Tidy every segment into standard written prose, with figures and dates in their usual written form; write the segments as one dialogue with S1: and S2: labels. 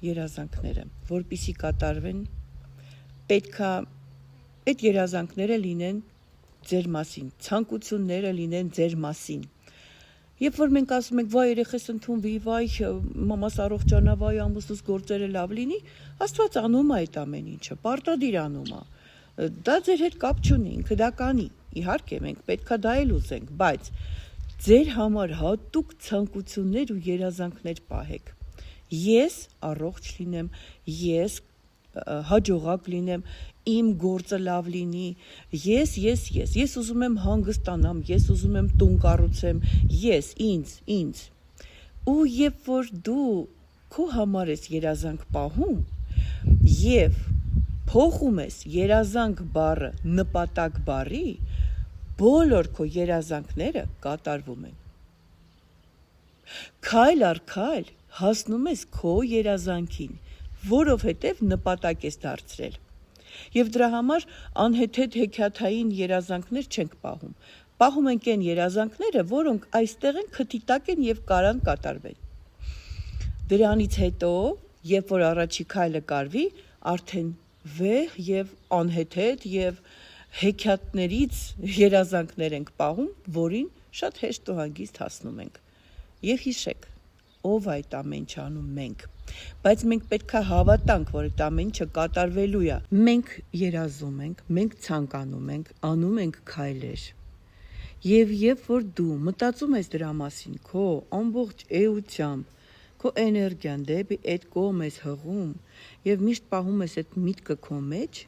S1: երազանքները, որպեսզի կատարվեն, պետքա այդ երազանքները լինեն ձեր մասին, ցանկությունները լինեն ձեր մասին։ Երբ որ մենք ասում ենք, վայ երեխես ընդունվի, վայ մամաս առողջանա, վայ ամուսնուս գործերը լավ լինի, Աստված անում է այդ ամեն ինչը, պարտադիր անում է։ Դա ձեր հետ կապ չունի, ինքը դա կանի։ Իհարկե մենք պետքա դա էլ ուզենք, բայց ձեր համար հատուկ ցանկություններ ու երազանքներ պահեք։ Ես առողջ լինեմ, ես հաջողակ լինեմ, իմ գործը լավ լինի, ես ուզում եմ հանգստանամ, ես ուզում եմ տուն կառուցեմ, ես, ինձ։ Ու երբ որ դու քո համար ես երազանք պահում եւ փոխում ես երազանք բառը նպատակ բառի, բոլոր քո երազանքները կատարվում են։ Քայլ առ քայլ հասնում ես քո երազանքին, որովհետև նպատակ ես դարձրել։ Եվ դրա համար անհեթեթ հեքիաթային երազանքներ չենք պահում։ Պահում ենք այն երազանքները, որոնք այստեղ են, քթի տակ են եւ կարան կատարվեն։ Դրանից հետո, երբ որ առաջի քայլը կարվի, արդեն վեհ եւ անհեթեթ եւ հեքիաթներից երազանքներ ենք պահում, որին շատ հեշտ ու հանգիստ հասնում ենք։ Եվ հիշեք, ով այդ ամեն ինչ անում մենք, բայց մենք պետք է հավատանք, որ այդ ամեն ինչը կատարվելու է։ Մենք երազում ենք, մենք ցանկանում ենք, անում ենք քայլեր։ Եվ երբ որ դու մտածում ես դրա մասին, քո ամբողջ էությամբ, քո էներգիան դեպի այդ կողմ ես հղում եւ միշտ պահում ես այդ միտքը քո մեջ,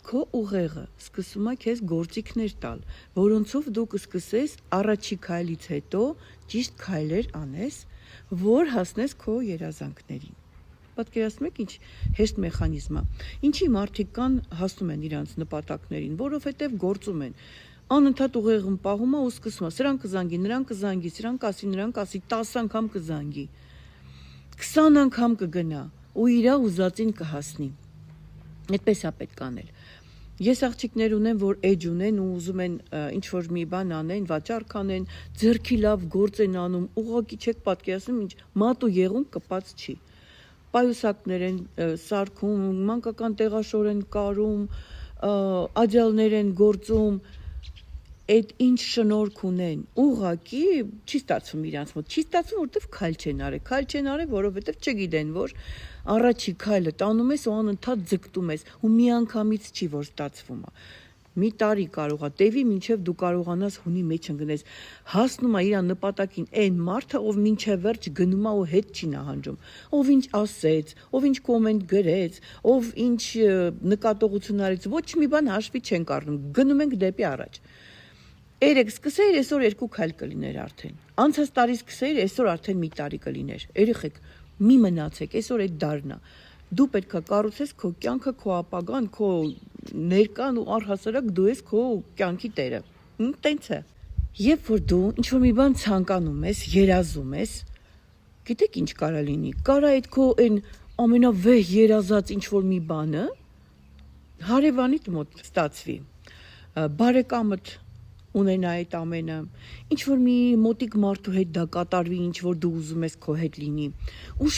S1: քո ուղեղը սկսում է քեզ գործիքներ տալ, որոնցով դու կսկսես առաջի քայլից հետո ճիշտ քայլեր անես, որ հասնես քո երազանքներին։ Պատկերացնում եք ինչ հեշտ մեխանիզմ է։ Ինչի մարդիկ կան հասնում են իրանց նպատակներին, որովհետև գործում են։ Անընդհատ ուղեղում պահում է ու սկսում է, սրան կզանգի, նրան կզանգի, սրան կասի, 10 անգամ կզանգի, 20 անգամ կգնա ու իր ուզածին կհասնի։ Այդպես է պետք անել։ Ես աղջիկներ ունեմ, որ էջ ունեն ու ուզում են ինչ-որ մի բան անեն, վաճառք անեն, ձեռքի լավ գործ են անում, ուղղակի չեք պատկերացնում, ինչ մատ ու եղուն կպած չի։ Պայուսակներ են սարքում, մանկական տեղաշոր են կարում, աջալներ են գործում, այդ ինչ շնորհք ունեն, ուղղակի չի ստացվում իրանց մոտ, չի ստացվում, որովհետև քայլ չեն արել, որովհետև չգիտեն, որ առաջի քայլը տանում ես ու անընդհատ ձգտում ես ու միանգամից չի, որ ստացվում է։ Մի տարի կարող է տևի, մինչև դու կարողանաս հունի մեջ ընկնես, հասնում է իր նպատակին այն մարդը, ով մինչև վերջ գնում է ու հետ չի նահանջում, ով ինչ ասեց, ով ինչ կոմենտ գրեց, ով ինչ նկատողություն արեց, ոչ մի բան հաշվի չենք առնում, գնում ենք դեպի առաջ։ Երեք սկսեիր, այսօր 2 քայլ կլիներ արդեն։ Անցած տարի սկսեիր, այսօր արդեն մի տարի կլիներ։ Երեխեք, մի մնացեք, այսօր այդ դարն է։ Դու պետք է կառուցես քո կյանքը, քո ապագան, քո ներկան ու առհասարակ դու ես քո կյանքի տերը։ Տենց է։ Երբ որ դու ինչ-որ մի բան ցանկանում ես, երազում ես, գիտեք ինչ կարա լինի։ Կարա այդ քո այն ամենավեհ երազած ինչ-որ մի բանը հարևանիդ մոտ ստացվի։ Բարեկամդ ունենա այդ ամենը, ինչ-որ մի մոտիկ մարդու հետ դա կատարվի, ինչ-որ դու ուզում ես քո հետ լինի։ Ու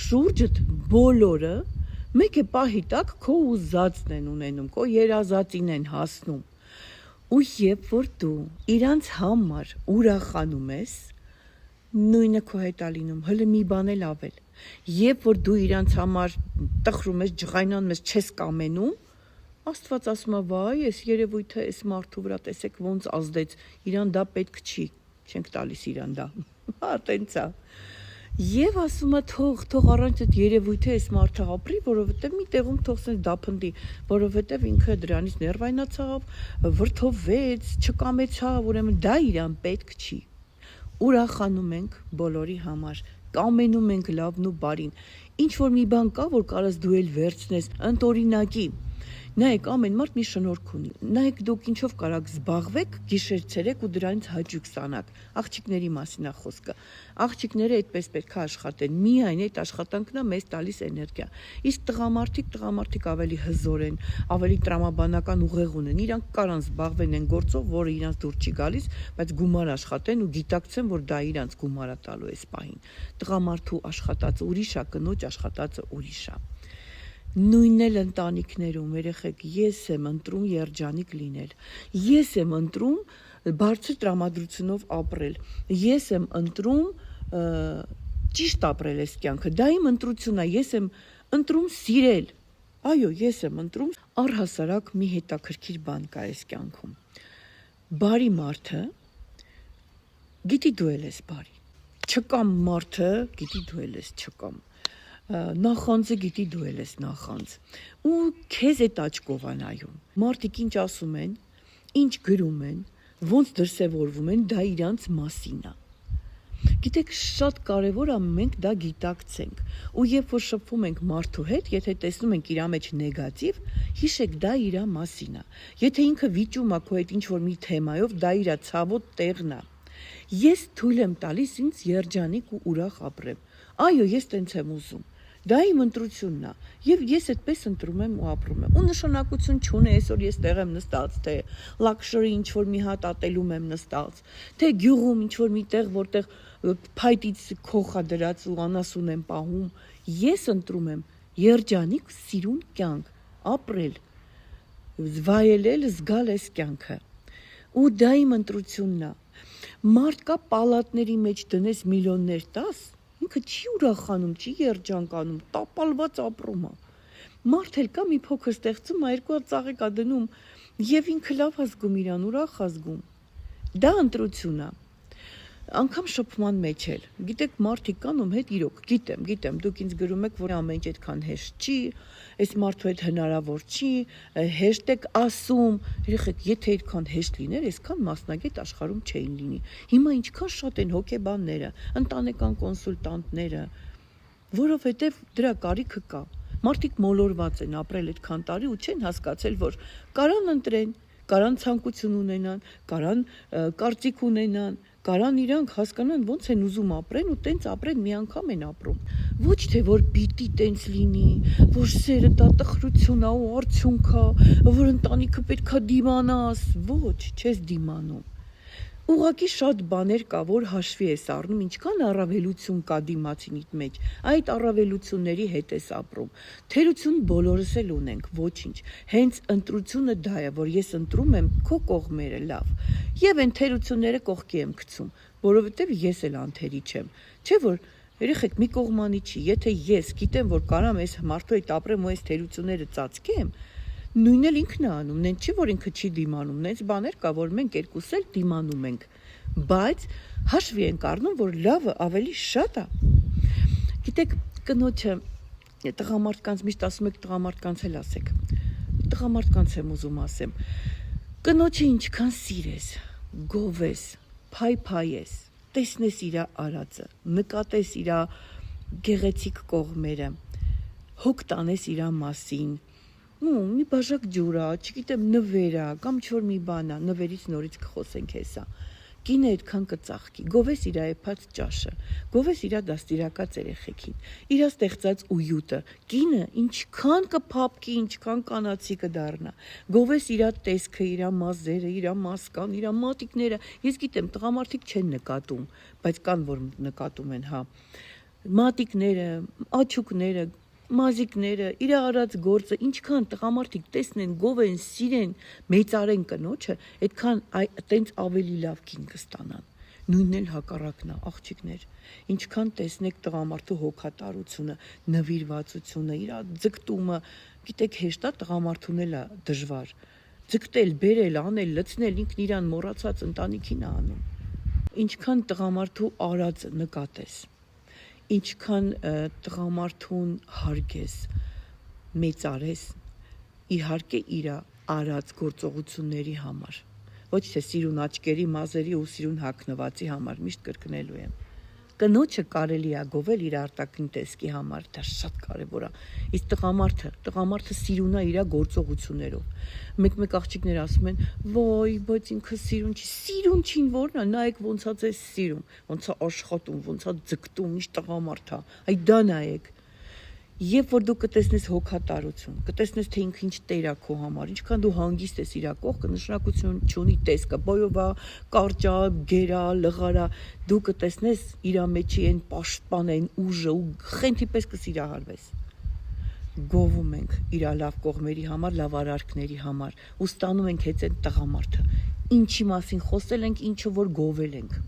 S1: շուրջդ բոլորը մեկ է պահի տակ քո ուզածն են ունենում, քո երազածին են հասնում։ Ու երբ որ դու իրանց համար ուրախանում ես, նույնը քո հետ է լինում, հələ մի բան էլ ավել։ Երբ որ դու իրանց համար տխրում ես, ջղայնանում ես, չես կամենում, Աստված ասում է, վայ, այս երևույթը, այս մարդու վրա տեսեք ոնց ազդեց, իրան դա պետք չի, չենք տալիս իրան դա, տենց է։ Եվ ասում է, թող առանց այդ երևույթը այս մարդը ապրի, որովհետև մի տեղում թող սենց դափնդի, որովհետև ինքը դրանից ներվայնացավ, վրդովվեց, չկամեցավ, ուրեմն դա իրան պետք չի։ Ուրախանում ենք բոլորի համար, կամենում ենք լավն ու բարին։ Ինչ որ մի բան կա, որ կարաս դու էլ վերցնես, ընտօրինակի, Նայեք, ամեն մարդ մի շնորհք ունի։ Նայեք, դուք ինչով կարաք զբաղվեք, գիշեր-ցերեկ ու դրանից հաճույք ստանաք։ Աղջիկների մասին է խոսքը։ Աղջիկները այդպես պետք է աշխատեն։ Միայն այդ աշխատանքն է մեզ տալիս էներգիա։ Իսկ տղամարդիկ ավելի հզոր են, ավելի տրամաբանական ուղեղ ունեն։ Իրանք կարան զբաղվեն այն գործով, որը իրանք դուր չի գալիս, բայց գումար աշխատեն ու գիտակցեն, որ դա իրանք գումար է տալու այս պահին։ Տղամարդու աշխատածը ուրիշ է, կնոջ աշխատածը ուրիշ է։ Նույնն էլ ընտանիքներում, երեխեք, ես եմ ընտրում երջանիկ լինել, ես եմ ընտրում բարձր տրամադրությունով ապրել, ես եմ ընտրում ճիշտ ապրել այս կյանքը, դա իմ ընտրությունն է, ես եմ ընտրում սիրել, այո, ես եմ ընտրում, առհասարակ մի հետաքրքիր բան կա այս կյանքում, բարի մարդը, գիտի դու էլ ես բարի, չկամ մարդը, գիտի դու էլ ես չկամ, նախանձը գիտի դու էլ ես նախանձ ու քեզ այդ աչքով է նայում մարդիկ ինչ ասում են ինչ գրում են ոնց դրսևորվում են դա իրանց մասին է գիտեք շատ կարևոր է մենք դա գիտակցենք ու երբ որ շփվում ենք մարդու հետ եթե տեսնում ենք իր մեջ նեգատիվ հիշեք դա իր մասին է եթե ինքը վիճում է քո հետ ինչ որ մի թեմայով դա իր ցավոտ տեղն է ես թույլ եմ տալիս ինձ երջանիկ ու ուրախ ապրեմ այո ես տենց եմ ուզում Դա իմ ընտրությունն է, եւ ես այդպես ընտրում եմ ու ապրում եմ։ Ու նշանակություն չունի այսօր ես տեղ եմ նստած, թե լաքշերի ինչ որ մի հատ ատելում եմ նստած, թե գյուղում ինչ որ մի տեղ, որտեղ փայտից քոխա դրած ու անասուն եմ պահում։ Ես ընտրում եմ երջանիկ սիրուն կյանք, ապրել, վայելել, զգալ այս կյանքը։ Ու դա իմ ընտրությունն է։ Մարդ կա պալատների մեջ դնես միլիոններ տաս ինքը չի ուրախանում, չի երջանկանում, տապալված ապրում է։ Մարդ էլ կա մի փոքր ստեղծում, երկու հատ ծաղիկ է դնում եւ ինքը լավ է զգում իրան, ուրախ է զգում։ Դա ընտրություն է։ Անկամ շփման մեջ էլ։ Գիտեք, մարդիկ կան ում հետ իրոք, գիտեմ, դուք ինձ գրում եք, որ ամեն ինչ այդքան հեշտ չի, այս մարդու հետ հնարավոր չի, հեշտ եք ասում։ Երեխեք, եթե այդքան հեշտ լիներ, այսքան մասնագետ աշխարհում չէին լինի։ Հիմա ինչքան շատ են հոգեբանները, ընտանեկան կոնսուլտանտները, որովհետև դրա կարիքը կա։ Մարդիկ մոլորված են ապրել այդքան տարի ու չեն հասկացել, որ կարան ընտրեն, կարան ցանկություն ունենան, կարան կարծիք ունենան, կարան իրանք հասկանան ոնց են ուզում ապրեն ու տենց ապրեն մի անգամ են ապրում։ Ոչ թե որ պիտի տենց լինի, որ սերը դա տխրություն է ու արդյունք է, որ ընտանիքը պետքա դիմանաս, ոչ, չես դիմանում։ Ուղղակի շատ բաներ կա, որ հաշվի ես առնում, ինչքան առավելություն կա դիմացինիդ մեջ, այդ առավելությունների հետ ես ապրում։ Թերություն բոլորս էլ ունենք, ոչինչ։ Հենց ընտրությունը դա է, որ ես ընտրում եմ քո կողմերը լավ։ Եվ այն թերությունները կողքի եմ գցում, որովհետև ես էլ անթերի չեմ։ Չէ՞ որ երեխեք մի կողմանի չի, եթե ես գիտեմ, որ կարամ այս մարդու հետ ապրեմ ու այս թերությունները ծածկեմ, նույնն էլ ինքն է անում, նենց չի, որ ինքը չի դիմանում, նենց բաներ կա, որ մենք երկուս էլ դիմանում ենք, բայց հաշվի ենք առնում, որ լավը ավելի շատ է։ Գիտեք, կնոջը տղամարդկանց միշտ ասում եք տղամարդկանց էլ ասեք, տղամարդկանց եմ ուզում ասեմ, կնոջը ինչքան սիրես, գովես, փայփայես, տեսնես իր արածը, նկատես իր գեղեցիկ կողմերը, հոգ տանես իր մասին, մի բաժակ ջուր է, չգիտեմ, նվեր է, կամ ինչ-որ մի բան է, նվերից նորից կխոսենք հեսա։ Կինը այդքան կծաղկի, գովես իր այփած ճաշը, գովես իր դաստիարակած երեխեքին, իր ստեղծած ույուտը, կինը ինչքան կփափկի, ինչքան կանացի կդառնա, գովես իր տեսքը, իր մազերը, իր մասկան, իր մատիկները, ես գիտեմ, տղամարդիկ չեն նկատում, բայց կան, որ նկատում են, հա, մատիկները, աչուկները, մազիկները, իր արած գործը, ինչքան տղամարդիկ տեսնեն, գովեն, սիրեն, մեծարեն կնոջը, այդքան տենց ավելի լավ կին կստանան։ Նույնն էլ հակառակն է, աղջիկներ, ինչքան տեսնեք տղամարդու հոգատարությունը, նվիրվածությունը, իր ձգտումը, գիտեք, հեշտ է տղամարդուն էլ է դժվար։ Ձգտել, բերել, անել, լցնել, ինքն իրան մոռացած ընտանիքին է անում։ Ինչքան տղամարդու արածը նկատես։ Ինչքան տղամարդուն հարգես, մեծարես, իհարկե իր արած գործողությունների համար, ոչ թե սիրուն աչկերի, մազերի ու սիրուն հագնվածի համար, միշտ կրկնելու եմ, կնոջը կարելի է գովել իր արտաքին տեսքի համար, դա շատ կարևոր է։ Իսկ տղամարդը սիրուն է իր գործողություններով։ Մեկ աղջիկներ ասում են, «Ոյ, բայց ինքը սիրուն չի»։ Սիրուն չին որն է, նայեք ոնց է ձեզ սիրում, ոնց է աշխատում, ոնց է ձգտում, ինչ տղամարդ է։ Այ դա նայեք։ Երբ որ դու կտեսնես հոգատարություն, կտեսնես թե ինքը ինչ տեր է քո համար, ինչքան դու հանգիստ ես իր կողքը, նշանակություն չունի տեսքը, բոյովա, կարճա, գերա, լղարա, դու կտեսնես իր մեջի այն պաշտպանը, այն ուժը ու խենթի պես կսիրահարվես։ Գովում ենք իր լավ կողմերի համար, լավ արարքների համար ու ստանում ենք հետ այն տղամարդը, ինչի մասին խոսել ենք, ինչը որ գովել ենք։